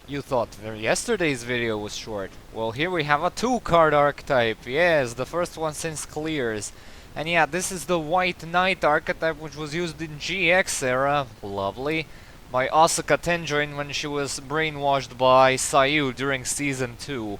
You thought yesterday's video was short. Well, here we have a 2-card archetype. Yes, the first one since Clears. And yeah, this is the White Knight archetype which was used in GX era. Lovely. By Asuka Tenjoin when she was brainwashed by Sayu during Season 2.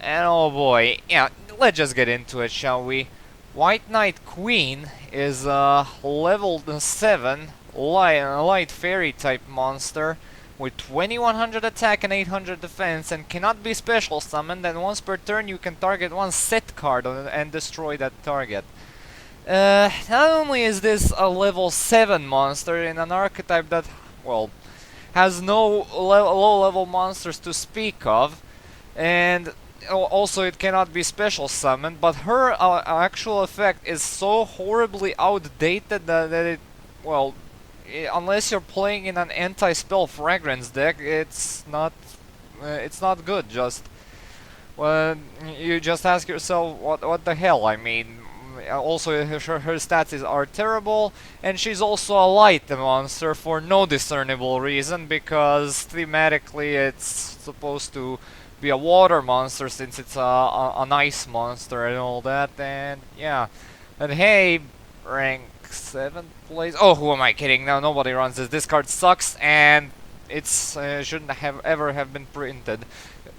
And oh boy, yeah, let's just get into it, shall we? White Knight Queen is a level 7 light fairy type monster with 2100 attack and 800 defense and cannot be special summoned, and once per turn you can target one set card and destroy that target. Not only is this a level 7 monster in an archetype that, well, has no low level monsters to speak of, and also it cannot be special summoned, but her actual effect is so horribly outdated that it, well, unless you're playing in an anti-spell fragrance deck, it's not good. Just, well, you just ask yourself, what the hell? I mean, also her stats are terrible, and she's also a light monster for no discernible reason, because thematically it's supposed to be a water monster since it's an ice monster and all that, and yeah. And hey, rank 7th place. Oh, who am I kidding? No, nobody runs this. This card sucks, and it's shouldn't have ever have been printed.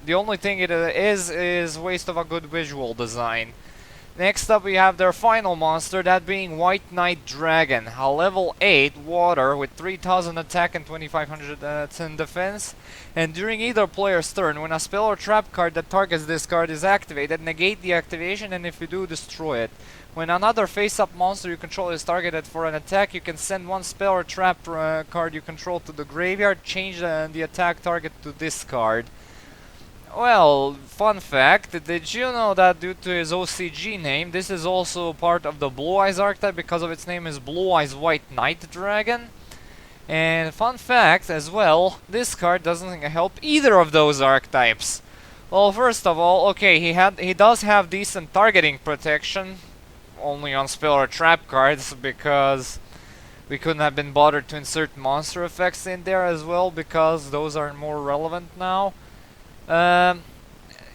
The only thing it is waste of a good visual design. Next up we have their final monster, that being White Knight Dragon, a level 8 water with 3000 attack and 2500 defense. And during either player's turn, when a spell or trap card that targets this card is activated, negate the activation, and if you do, destroy it. When another face-up monster you control is targeted for an attack, you can send one spell or trap card you control to the graveyard, change the attack target to this card. Well, fun fact, did you know that due to his OCG name, this is also part of the Blue Eyes archetype because of its name is Blue Eyes White Knight Dragon? And fun fact as well, this card doesn't help either of those archetypes. Well, first of all, okay, he does have decent targeting protection, only on spell or trap cards, because we couldn't have been bothered to insert monster effects in there as well, because those are more relevant now.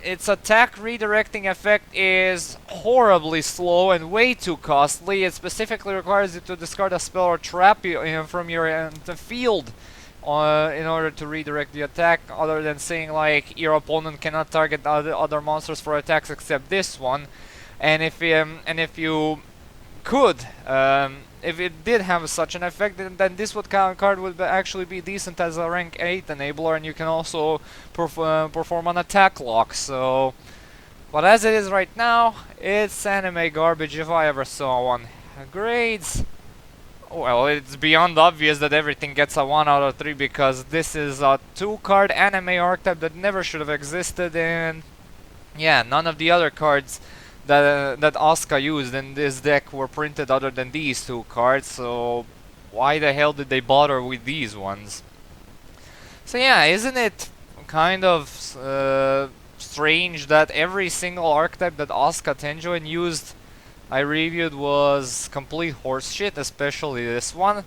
Its attack redirecting effect is horribly slow and way too costly. It specifically requires you to discard a spell or trap from your field in order to redirect the attack, other than saying like your opponent cannot target other monsters for attacks except this one. And if you could, if it did have such an effect, then this card would actually be decent as a rank 8 enabler, and you can also perform an attack lock. So, but as it is right now, it's anime garbage if I ever saw one. Grades. Well, it's beyond obvious that everything gets a 1 out of 3 because this is a 2-card anime archetype that never should have existed, and yeah, none of the other cards that Asuka used in this deck were printed other than these 2 cards, so why the hell did they bother with these ones? So yeah, isn't it kind of strange that every single archetype that Asuka Tenjoin used I reviewed was complete horseshit, especially this one?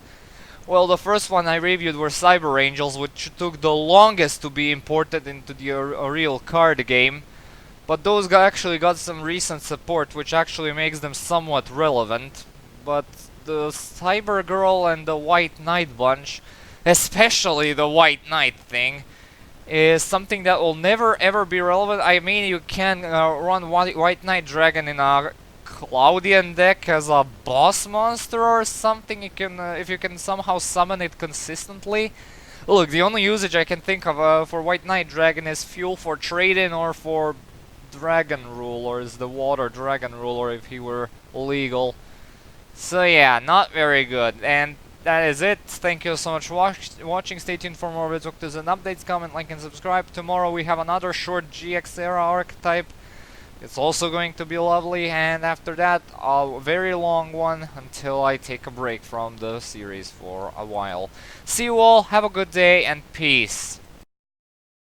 Well, the first one I reviewed were Cyber Angels, which took the longest to be imported into the real card game. But those actually got some recent support, which actually makes them somewhat relevant. But the Cyber Girl and the White Knight bunch, especially the White Knight thing, is something that will never ever be relevant. I mean, you can run White Knight Dragon in a Cloudian deck as a boss monster or something. You can, if you can somehow summon it consistently. Look, the only usage I can think of for White Knight Dragon is fuel for trade-in or for Dragon Rulers, the Water Dragon Ruler, if he were legal. So yeah, not very good. And that is it. Thank you so much for watching. Stay tuned for more videos and updates. Comment, like, and subscribe. Tomorrow we have another short GX era archetype. It's also going to be lovely, and after that, a very long one until I take a break from the series for a while. See you all, have a good day, and peace.